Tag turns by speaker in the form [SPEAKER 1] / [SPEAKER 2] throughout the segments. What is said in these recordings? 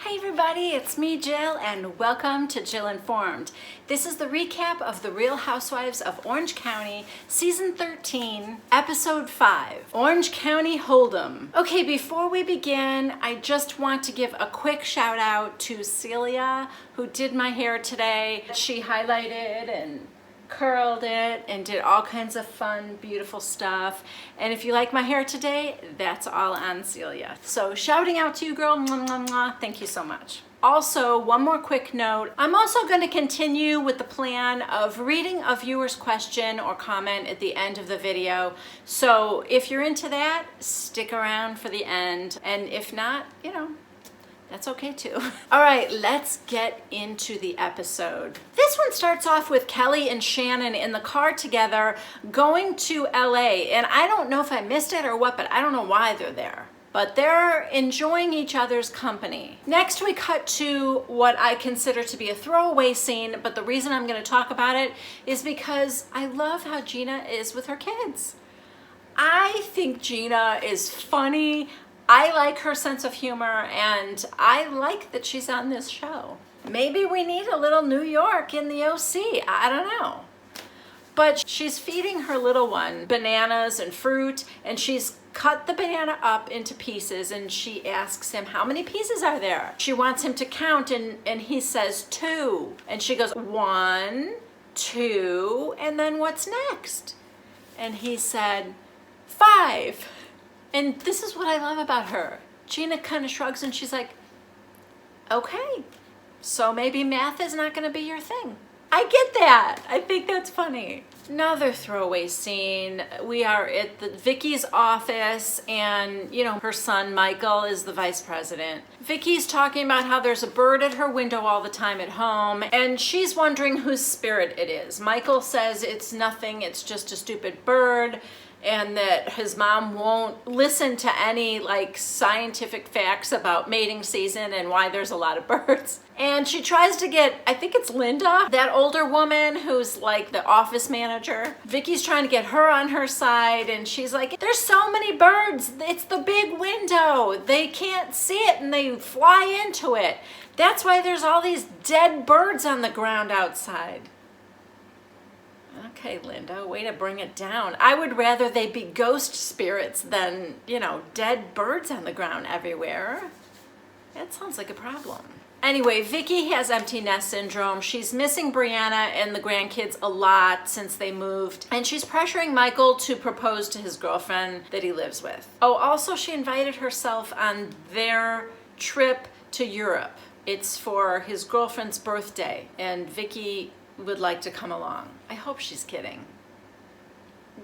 [SPEAKER 1] Hi everybody, it's me Jill and welcome to Jill Informed. This is the recap of The Real Housewives of Orange County, Season 13, Episode 5, Orange County Hold'em. Okay, before we begin, I just want to give a quick shout out to Celia who did my hair today. She highlighted and curled it and did all kinds of fun, beautiful stuff. And if you like my hair today, that's all on Celia. So shouting out to you, girl. Mwah, mwah, mwah. Thank you so much. Also, one more quick note. I'm also going to continue with the plan of reading a viewer's question or comment at the end of the video. So if you're into that, stick around for the end. And if not, that's okay too. All right, let's get into the episode. This one starts off with Kelly and Shannon in the car together going to LA. And I don't know if I missed it or what, but I don't know why they're there. But they're enjoying each other's company. Next, we cut to what I consider to be a throwaway scene, but the reason I'm gonna talk about it is because I love how Gina is with her kids. I think Gina is funny. I like her sense of humor, and I like that she's on this show. Maybe we need a little New York in the OC, I don't know. But she's feeding her little one bananas and fruit, and she's cut the banana up into pieces, and she asks him, how many pieces are there? She wants him to count, and he says 2. And she goes, 1, 2, and then what's next? And he said, 5. And this is what I love about her. Gina kind of shrugs and she's like, okay, so maybe math is not gonna be your thing. I get that. I think that's funny. Another throwaway scene. We are at Vicky's office, and her son Michael is the vice president. Vicky's talking about how there's a bird at her window all the time at home, and she's wondering whose spirit it is. Michael says it's nothing, it's just a stupid bird, and that his mom won't listen to any scientific facts about mating season and why there's a lot of birds. And she tries to get, I think it's Linda, that older woman who's like the office manager. Vicky's trying to get her on her side, and she's like, there's so many birds, it's the big window. They can't see it and they fly into it. That's why there's all these dead birds on the ground outside. Okay, Linda, way to bring it down. I would rather they be ghost spirits than, dead birds on the ground everywhere. That sounds like a problem. Anyway, Vicky has empty nest syndrome. She's missing Brianna and the grandkids a lot since they moved. And she's pressuring Michael to propose to his girlfriend that he lives with. Oh, also she invited herself on their trip to Europe. It's for his girlfriend's birthday, and Vicky would like to come along. I hope she's kidding.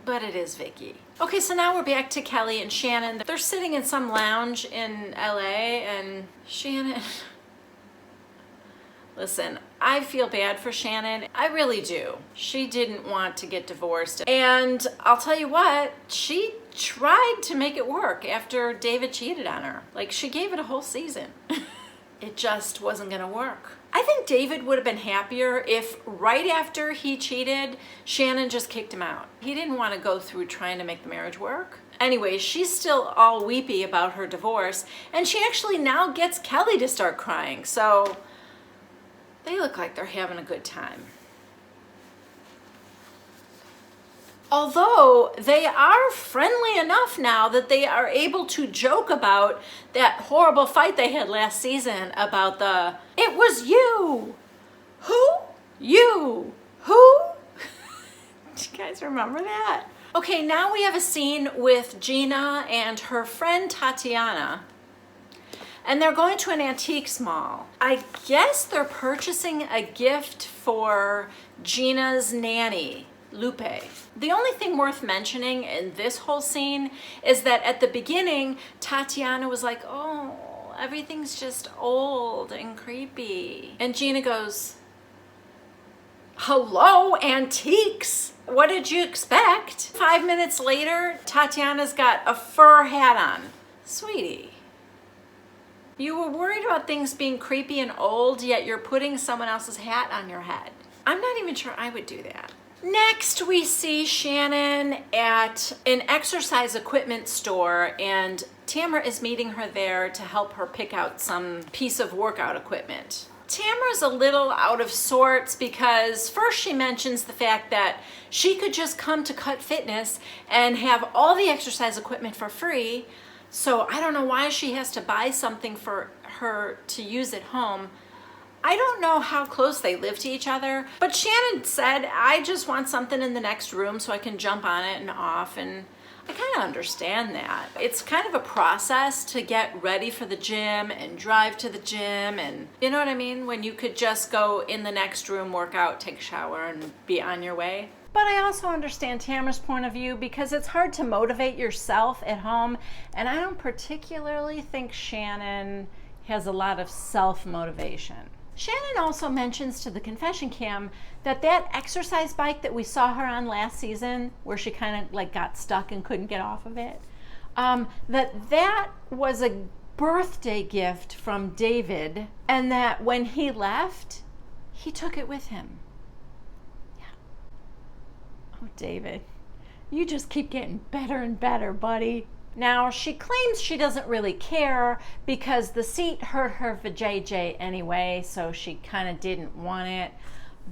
[SPEAKER 1] But it is Vicky. Okay, so now we're back to Kelly and Shannon. They're sitting in some lounge in LA, and Shannon... Listen, I feel bad for Shannon. I really do. She didn't want to get divorced. And I'll tell you what, she tried to make it work after David cheated on her. She gave it a whole season. It just wasn't gonna work. I think David would have been happier if right after he cheated, Shannon just kicked him out. He didn't want to go through trying to make the marriage work. Anyway, she's still all weepy about her divorce, and she actually now gets Kelly to start crying, so they look like they're having a good time. Although they are friendly enough now that they are able to joke about that horrible fight they had last season about it was you. Who? You. Who? Do you guys remember that? Okay, now we have a scene with Gina and her friend Tatiana, and they're going to an antiques mall. I guess they're purchasing a gift for Gina's nanny, Lupe. The only thing worth mentioning in this whole scene is that at the beginning, Tatiana was like, oh, everything's just old and creepy. And Gina goes, hello, antiques? What did you expect? 5 minutes later, Tatiana's got a fur hat on. Sweetie, you were worried about things being creepy and old, yet you're putting someone else's hat on your head. I'm not even sure I would do that. Next, we see Shannon at an exercise equipment store, and Tamra is meeting her there to help her pick out some piece of workout equipment. Tamra's a little out of sorts because first she mentions the fact that she could just come to Cut Fitness and have all the exercise equipment for free. So I don't know why she has to buy something for her to use at home. I don't know how close they live to each other, but Shannon said, I just want something in the next room so I can jump on it and off, and I kind of understand that. It's kind of a process to get ready for the gym and drive to the gym, and you know what I mean? When you could just go in the next room, work out, take a shower, and be on your way. But I also understand Tamra's point of view because it's hard to motivate yourself at home, and I don't particularly think Shannon has a lot of self-motivation. Shannon also mentions to the confession cam that exercise bike that we saw her on last season, where she kind of like got stuck and couldn't get off of it, that was a birthday gift from David, and that when he left, he took it with him. Yeah. Oh, David, you just keep getting better and better, buddy. Now, she claims she doesn't really care because the seat hurt her vajayjay anyway, so she kind of didn't want it.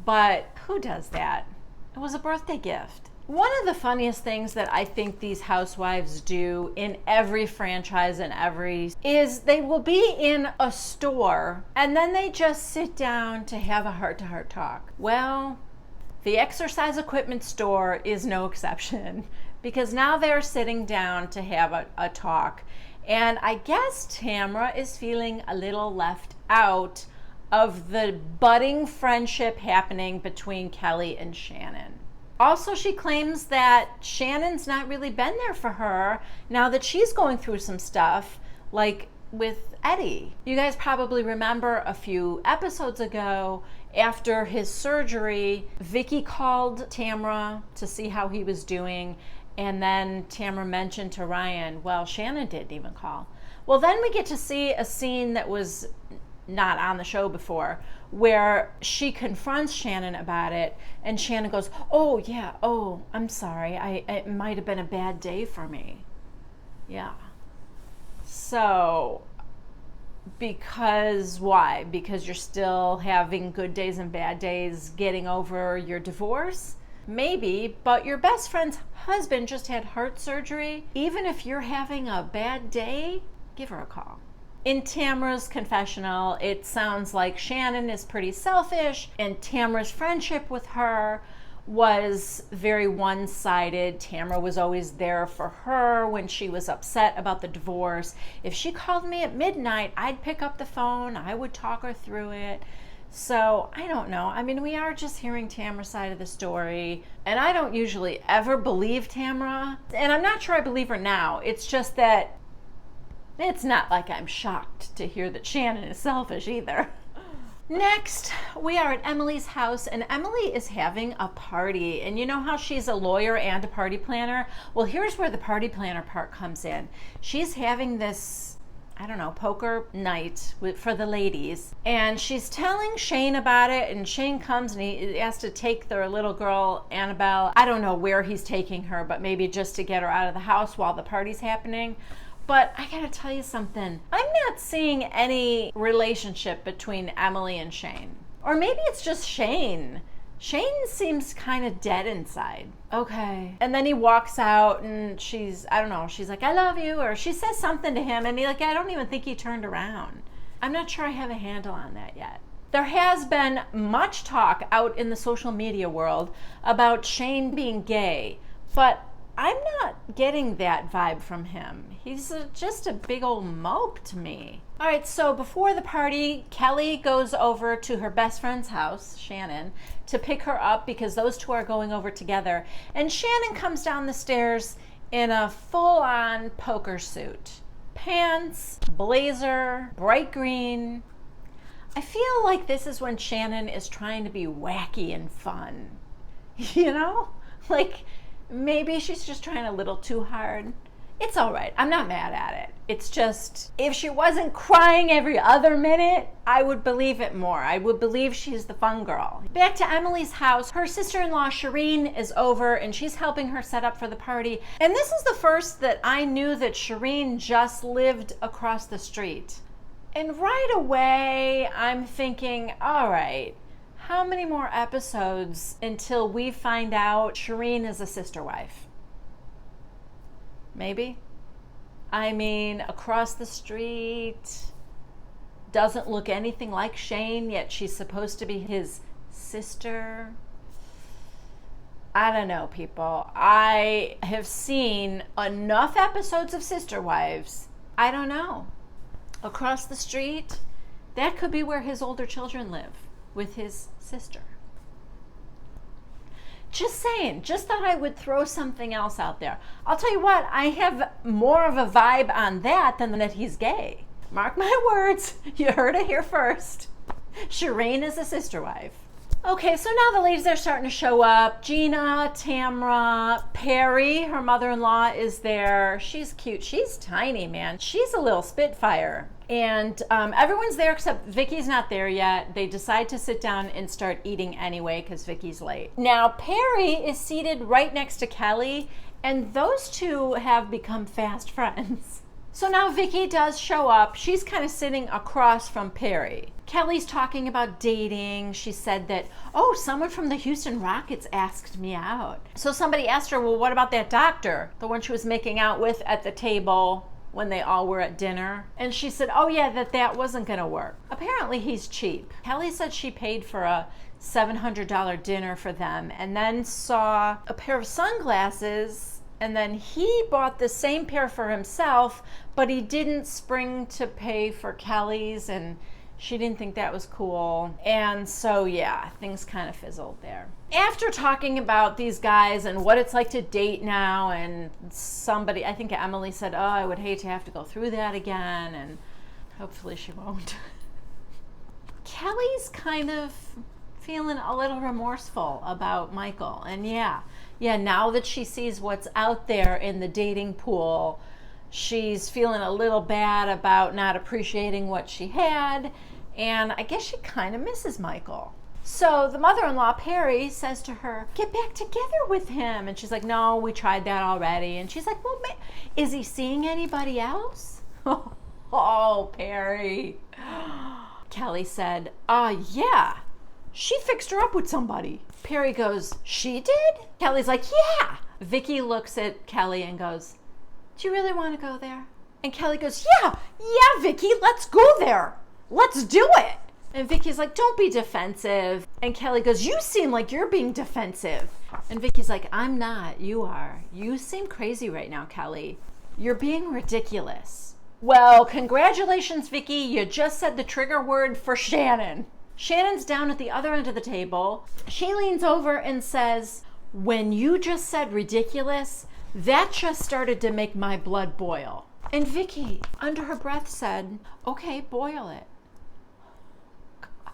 [SPEAKER 1] But who does that? It was a birthday gift. One of the funniest things that I think these housewives do in every franchise is they will be in a store and then they just sit down to have a heart-to-heart talk. Well, the exercise equipment store is no exception, because now they're sitting down to have a talk. And I guess Tamra is feeling a little left out of the budding friendship happening between Kelly and Shannon. Also, she claims that Shannon's not really been there for her now that she's going through some stuff, like with Eddie. You guys probably remember a few episodes ago, after his surgery, Vicky called Tamra to see how he was doing. And then Tamra mentioned to Ryan, well, Shannon didn't even call. Well, then we get to see a scene that was not on the show before, where she confronts Shannon about it, and Shannon goes, oh, yeah, oh, I'm sorry. It might have been a bad day for me. Yeah. So, because why? Because you're still having good days and bad days getting over your divorce? Maybe, but your best friend's husband just had heart surgery. Even if you're having a bad day, give her a call. In Tamra's confessional, it sounds like Shannon is pretty selfish, and Tamra's friendship with her was very one-sided. Tamra was always there for her when she was upset about the divorce. If she called me at midnight, I'd pick up the phone, I would talk her through it. So, I don't know. I mean, we are just hearing Tamra's side of the story, and I don't usually ever believe Tamra, and I'm not sure I believe her now. It's just that it's not like I'm shocked to hear that Shannon is selfish either. Next, we are at Emily's house, and Emily is having a party. And you know how she's a lawyer and a party planner? Well, here's where the party planner part comes in. She's having this, I don't know, poker night for the ladies. And she's telling Shane about it, and Shane comes and he has to take their little girl, Annabelle. I don't know where he's taking her, but maybe just to get her out of the house while the party's happening. But I gotta tell you something. I'm not seeing any relationship between Emily and Shane. Or maybe it's just Shane. Shane seems kind of dead inside. Okay. And then he walks out and she's like, I love you. Or she says something to him and I don't even think he turned around. I'm not sure I have a handle on that yet. There has been much talk out in the social media world about Shane being gay, but I'm not getting that vibe from him. He's just a big old mope to me. All right, so before the party, Kelly goes over to her best friend's house, Shannon, to pick her up because those two are going over together. And Shannon comes down the stairs in a full-on poker suit. Pants, blazer, bright green. I feel like this is when Shannon is trying to be wacky and fun. You know? Like, maybe she's just trying a little too hard. It's all right. I'm not mad at it. It's just, if she wasn't crying every other minute, I would believe it more. I would believe she's the fun girl. Back to Emily's house. Her sister-in-law, Shireen, is over, and she's helping her set up for the party. And this is the first that I knew that Shireen just lived across the street. And right away, I'm thinking, all right, how many more episodes until we find out Shireen is a sister wife? Maybe. I mean, across the street, doesn't look anything like Shane, yet she's supposed to be his sister. I don't know, people. I have seen enough episodes of Sister Wives. I don't know. Across the street, that could be where his older children live, with his sister. Just saying, just thought I would throw something else out there. I'll tell you what, I have more of a vibe on that than that he's gay. Mark my words, you heard it here first. Shireen is a sister wife. Okay, so now the ladies are starting to show up. Gina, Tamra, Perry, her mother-in-law, is there. She's cute. She's tiny, man. She's a little spitfire. And everyone's there except Vicky's not there yet. They decide to sit down and start eating anyway because Vicky's late. Now, Perry is seated right next to Kelly, and those two have become fast friends. So now Vicky does show up. She's kind of sitting across from Perry. Kelly's talking about dating. She said that, oh, someone from the Houston Rockets asked me out. So somebody asked her, well, what about that doctor? The one she was making out with at the table when they all were at dinner. And she said, oh yeah, that wasn't gonna work. Apparently he's cheap. Kelly said she paid for a $700 dinner for them and then saw a pair of sunglasses, and then he bought the same pair for himself, but he didn't spring to pay for Kelly's, and she didn't think that was cool. And so, yeah, things kind of fizzled there. After talking about these guys and what it's like to date now, and somebody, I think Emily said, oh, I would hate to have to go through that again, and hopefully she won't. Kelly's kind of feeling a little remorseful about Michael. And yeah, now that she sees what's out there in the dating pool, she's feeling a little bad about not appreciating what she had. And I guess she kind of misses Michael. So the mother-in-law, Perry, says to her, get back together with him. And she's like, no, we tried that already. And she's like, well, is he seeing anybody else? Oh, Perry. Kelly said, yeah, she fixed her up with somebody. Perry goes, she did? Kelly's like, yeah. Vicky looks at Kelly and goes, do you really want to go there? And Kelly goes, yeah, Vicky, let's go there. Let's do it. And Vicky's like, don't be defensive. And Kelly goes, you seem like you're being defensive. And Vicky's like, I'm not, you are. You seem crazy right now, Kelly. You're being ridiculous. Well, congratulations, Vicky. You just said the trigger word for Shannon. Shannon's down at the other end of the table. She leans over and says, when you just said ridiculous, that just started to make my blood boil. And Vicky, under her breath, said, okay, boil it. God.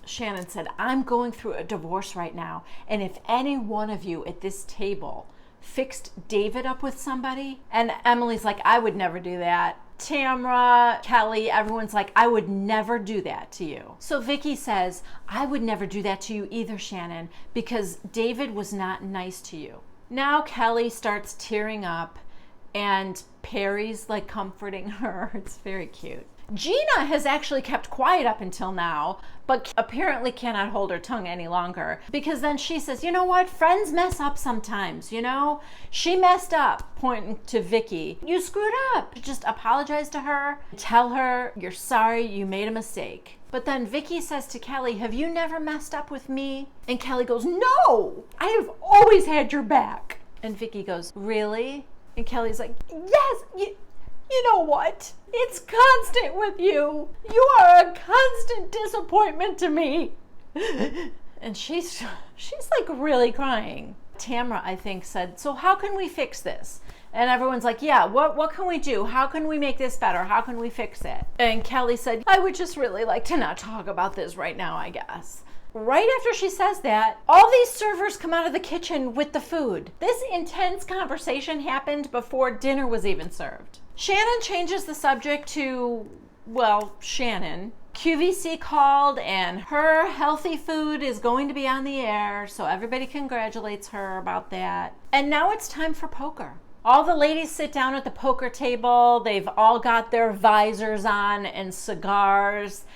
[SPEAKER 1] Shannon said, I'm going through a divorce right now, and if any one of you at this table fixed David up with somebody, and Emily's like, I would never do that. Tamra, Kelly, everyone's like, I would never do that to you. So Vicky says, I would never do that to you either, Shannon, because David was not nice to you. Now Kelly starts tearing up, and Perry's like comforting her. It's very cute. Gina has actually kept quiet up until now, but apparently cannot hold her tongue any longer, because then she says, you know what? Friends mess up sometimes, you know? She messed up, pointing to Vicky. You screwed up. Just apologize to her. Tell her you're sorry, you made a mistake. But then Vicky says to Kelly, have you never messed up with me? And Kelly goes, no, I have always had your back. And Vicky goes, really? And Kelly's like, yes, you know what? It's constant with you. You are a constant disappointment to me. And she's like really crying. Tamra, I think, said, so how can we fix this? And everyone's like, yeah, what can we do? How can we make this better? How can we fix it? And Kelly said, I would just really like to not talk about this right now, I guess. right after she says that, all these servers come out of the kitchen with the food. This intense conversation happened before dinner was even served. Shannon changes the subject to, well, Shannon. QVC called and her healthy food is going to be on the air, so everybody congratulates her about that. And now it's time for poker. All the ladies sit down at the poker table. They've all got their visors on and cigars.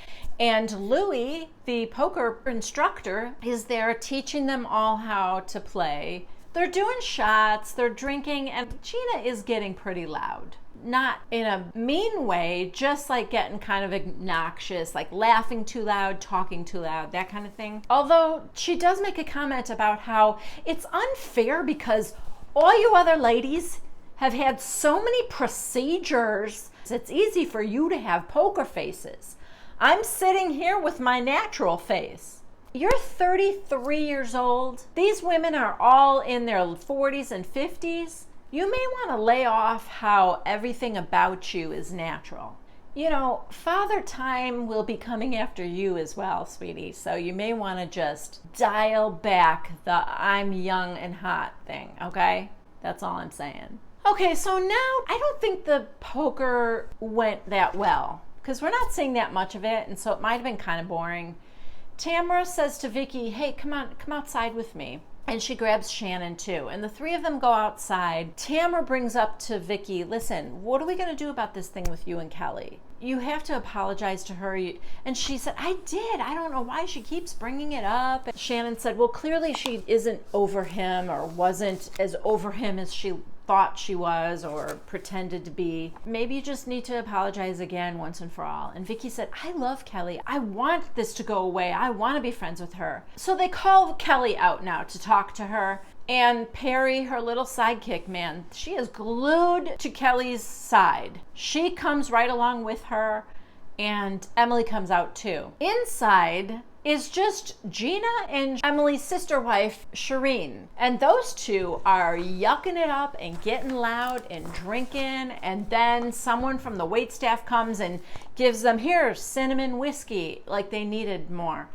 [SPEAKER 1] And Louie, the poker instructor, is there teaching them all how to play. They're doing shots, they're drinking, and Gina is getting pretty loud. Not in a mean way, just like getting kind of obnoxious, like laughing too loud, talking too loud, that kind of thing. Although she does make a comment about how it's unfair because all you other ladies have had so many procedures. It's easy for you to have poker faces. I'm sitting here with my natural face. You're 33 years old. These women are all in their 40s and 50s. You may want to lay off how everything about you is natural. You know, Father Time will be coming after you as well, sweetie. So you may want to just dial back the I'm young and hot thing, okay? That's all I'm saying. Okay, so now I don't think the poker went that well because we're not seeing that much of it, and so it might have been kind of boring. Tamara says to Vicky, hey, come outside with me. And she grabs Shannon too. And the three of them go outside. Tamara brings up to Vicky, listen, what are we going to do about this thing with you and Kelly? You have to apologize to her. And she said, I did. I don't know why she keeps bringing it up. And Shannon said, well, clearly she isn't over him or wasn't as over him as she thought she was or pretended to be. Maybe you just need to apologize again once and for all. And Vicky said, I love Kelly. I want this to go away. I want to be friends with her. So they call Kelly out now to talk to her. And Perry, her little sidekick, man, she is glued to Kelly's side. She comes right along with her, and Emily comes out too. Inside is just Gina and Emily's sister wife, Shireen. And those two are yucking it up and getting loud and drinking. And then someone from the waitstaff comes and gives them, here, cinnamon whiskey, like they needed more.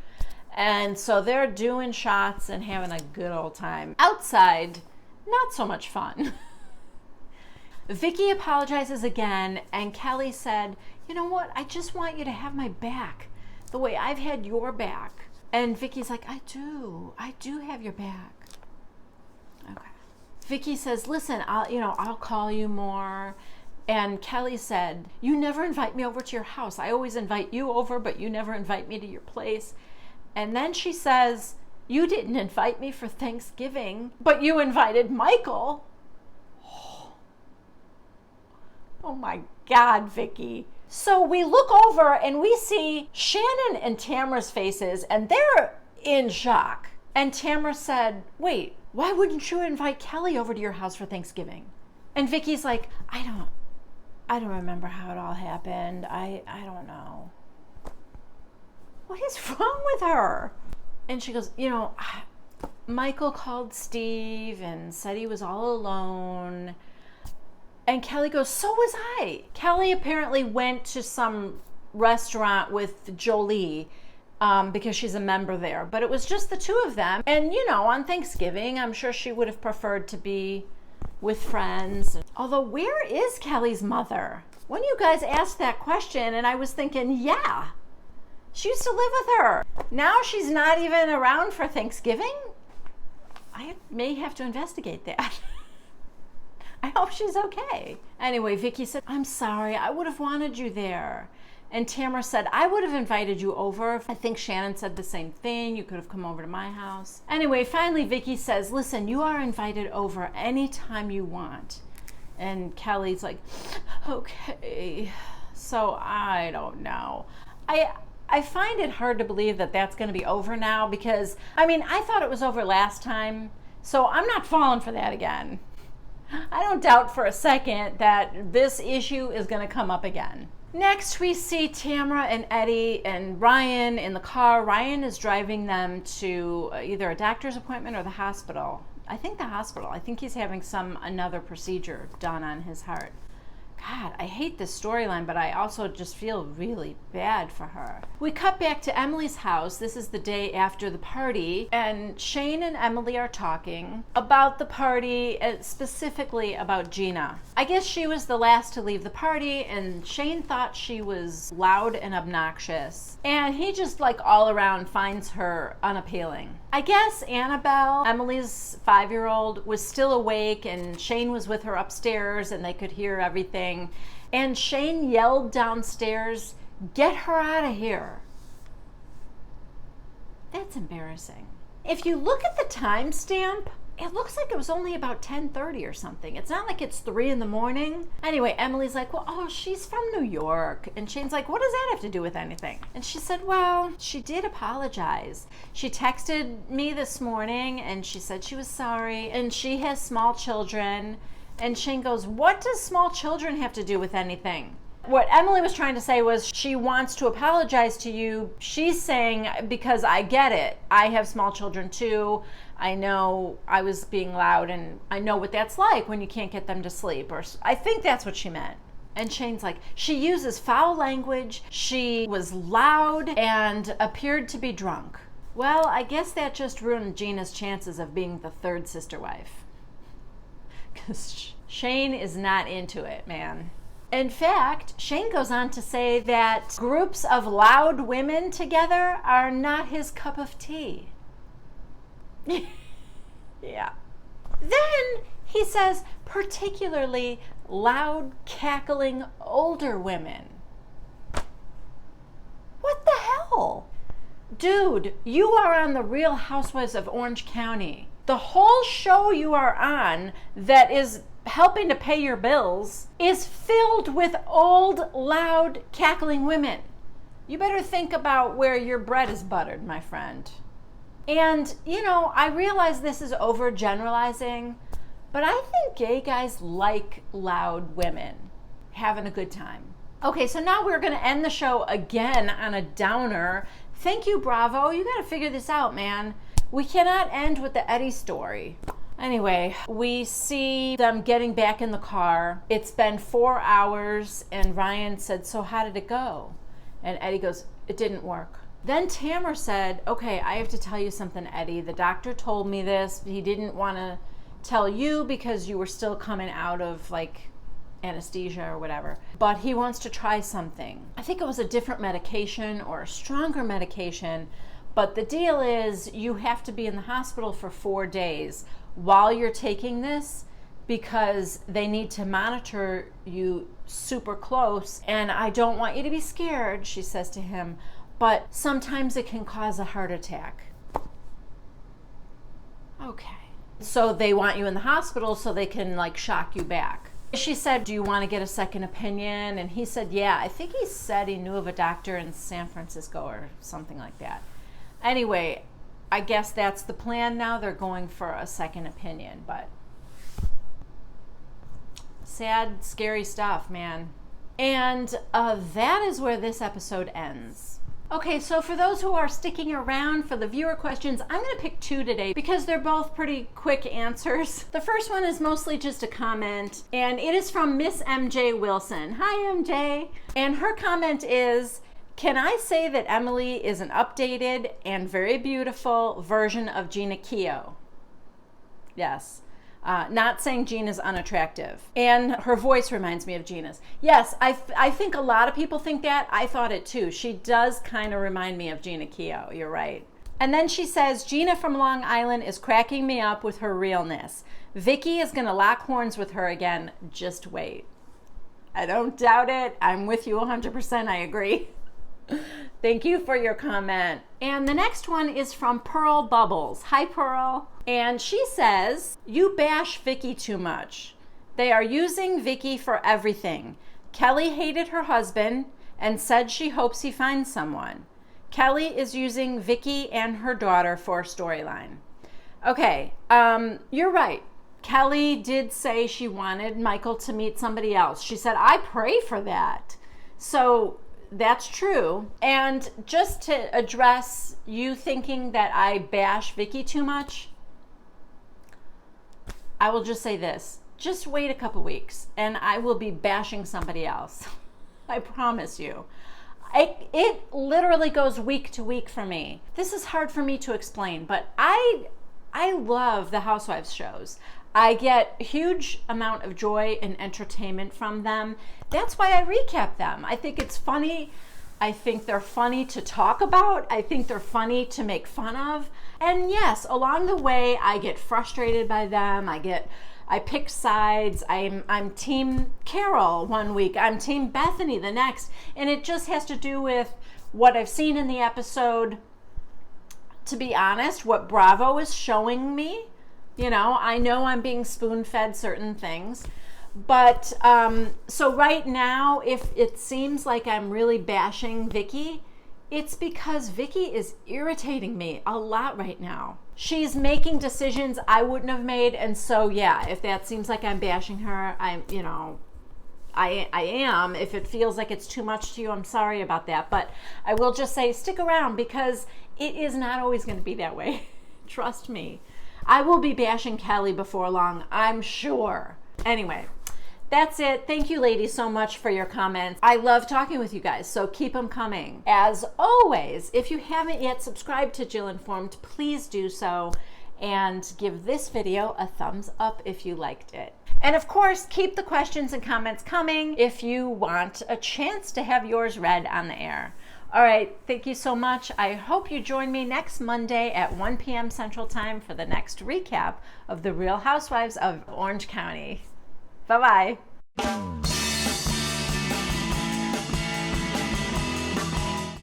[SPEAKER 1] And so they're doing shots and having a good old time. Outside, not so much fun. Vicky apologizes again, and Kelly said, you know what, I just want you to have my back the way I've had your back. And Vicky's like, I do have your back. Okay. Vicky says, listen, I'll call you more. And Kelly said, you never invite me over to your house. I always invite you over, but you never invite me to your place. And then she says, you didn't invite me for Thanksgiving, but you invited Michael. Oh my God, Vicky. So we look over and we see Shannon and Tamara's faces, and they're in shock. And Tamara said, wait, why wouldn't you invite Kelly over to your house for Thanksgiving? And Vicky's like, I don't remember how it all happened. I don't know. What is wrong with her? And she goes, Michael called Steve and said he was all alone. And Kelly goes, so was I. Kelly apparently went to some restaurant with Jolie because she's a member there. But it was just the two of them. And, on Thanksgiving, I'm sure she would have preferred to be with friends. Although, where is Kelly's mother? When you guys asked that question, and I was thinking, yeah, she used to live with her. Now she's not even around for Thanksgiving? I may have to investigate that. I hope she's okay. Anyway, Vicky said, I'm sorry, I would have wanted you there. And Tamara said, I would have invited you over. I think Shannon said the same thing. You could have come over to my house. Anyway, finally, Vicky says, listen, you are invited over anytime you want. And Kelly's like, okay. So I don't know. I find it hard to believe that that's going to be over now because, I thought it was over last time. So I'm not falling for that again. I don't doubt for a second that this issue is going to come up again. Next, we see Tamara and Eddie and Ryan in the car. Ryan is driving them to either a doctor's appointment or the hospital. I think the hospital. I think he's having another procedure done on his heart. God, I hate this storyline, but I also just feel really bad for her. We cut back to Emily's house. This is the day after the party, and Shane and Emily are talking about the party, specifically about Gina. I guess she was the last to leave the party, and Shane thought she was loud and obnoxious, and he just like all around finds her unappealing. I guess Annabelle, Emily's 5-year-old, was still awake, and Shane was with her upstairs, and they could hear everything. And Shane yelled downstairs, "Get her out of here." That's embarrassing. If you look at the timestamp, it looks like it was only about 10:30 or something. It's not like it's 3 in the morning. Anyway, Emily's like, well, oh, she's from New York. And Shane's like, what does that have to do with anything? And she said, well, she did apologize. She texted me this morning and she said she was sorry. And she has small children. And Shane goes, what does small children have to do with anything? What Emily was trying to say was she wants to apologize to you. She's saying, because I get it. I have small children too. I know I was being loud and I know what that's like when you can't get them to sleep. Or I think that's what she meant. And Shane's like, she uses foul language. She was loud and appeared to be drunk. Well, I guess that just ruined Gina's chances of being the third sister wife. Because Shane is not into it, man. In fact, Shane goes on to say that groups of loud women together are not his cup of tea. Yeah. Then he says, particularly loud, cackling older women. What the hell? Dude, you are on the Real Housewives of Orange County. The whole show you are on that is helping to pay your bills is filled with old, loud, cackling women. You better think about where your bread is buttered, my friend. And, you know, I realize this is overgeneralizing, but I think gay guys like loud women having a good time. Okay, so now we're going to end the show again on a downer. Thank you, Bravo. You got to figure this out, man. We cannot end with the Eddie story. Anyway, we see them getting back in the car. It's been 4 hours, and Ryan said, so how did it go? And Eddie goes, it didn't work. Then Tamara said, okay, I have to tell you something, Eddie. The doctor told me this. He didn't want to tell you because you were still coming out of, like, anesthesia or whatever. But he wants to try something. I think it was a different medication or a stronger medication. But the deal is you have to be in the hospital for 4 days while you're taking this because they need to monitor you super close. And I don't want you to be scared, she says to him, but sometimes it can cause a heart attack. Okay. So they want you in the hospital so they can like shock you back. She said, do you want to get a second opinion? And he said, yeah, I think he said he knew of a doctor in San Francisco or something like that. Anyway, I guess that's the plan now. They're going for a second opinion, but sad, scary stuff, man. And that is where this episode ends. Okay, so for those who are sticking around for the viewer questions, I'm going to pick 2 today because they're both pretty quick answers. The first one is mostly just a comment, and it is from Miss MJ Wilson. Hi, MJ. And her comment is, can I say that Emily is an updated and very beautiful version of Gina Keogh? Yes. Not saying Gina's unattractive. And her voice reminds me of Gina's. Yes, I think a lot of people think that. I thought it too. She does kind of remind me of Gina Keogh. You're right. And then she says, Gina from Long Island is cracking me up with her realness. Vicky is going to lock horns with her again. Just wait. I don't doubt it. I'm with you 100%. I agree. Thank you for your comment. And the next one is from Pearl Bubbles. Hi, Pearl. And she says, you bash Vicky too much. They are using Vicky for everything. Kelly hated her husband and said she hopes he finds someone. Kelly is using Vicky and her daughter for a storyline. Okay, you're right. Kelly did say she wanted Michael to meet somebody else. She said, I pray for that. So that's true. And just to address you thinking that I bash Vicky too much, I will just say this. just wait a couple weeks and I will be bashing somebody else. I promise you. It literally goes week to week for me. This is hard for me to explain, but I love the Housewives shows. I get a huge amount of joy and entertainment from them. That's why I recap them. I think it's funny. I think they're funny to talk about. I think they're funny to make fun of. And yes, along the way, I get frustrated by them. I pick sides. I'm team Carol one week. I'm team Bethany the next. And it just has to do with what I've seen in the episode. To be honest, what Bravo is showing me. I know I'm being spoon-fed certain things. But so right now, if it seems like I'm really bashing Vicky, it's because Vicky is irritating me a lot right now. She's making decisions I wouldn't have made. And so, yeah, if that seems like I'm bashing her, I am. If it feels like it's too much to you, I'm sorry about that. But I will just say stick around because it is not always going to be that way. Trust me. I will be bashing Kelly before long, I'm sure. Anyway, that's it. Thank you, ladies, so much for your comments. I love talking with you guys, so keep them coming. As always, if you haven't yet subscribed to Jill Informed, please do so and give this video a thumbs up if you liked it. And of course, keep the questions and comments coming if you want a chance to have yours read on the air. All right, thank you so much. I hope you join me next Monday at 1 p.m. Central Time for the next recap of The Real Housewives of Orange County. Bye-bye.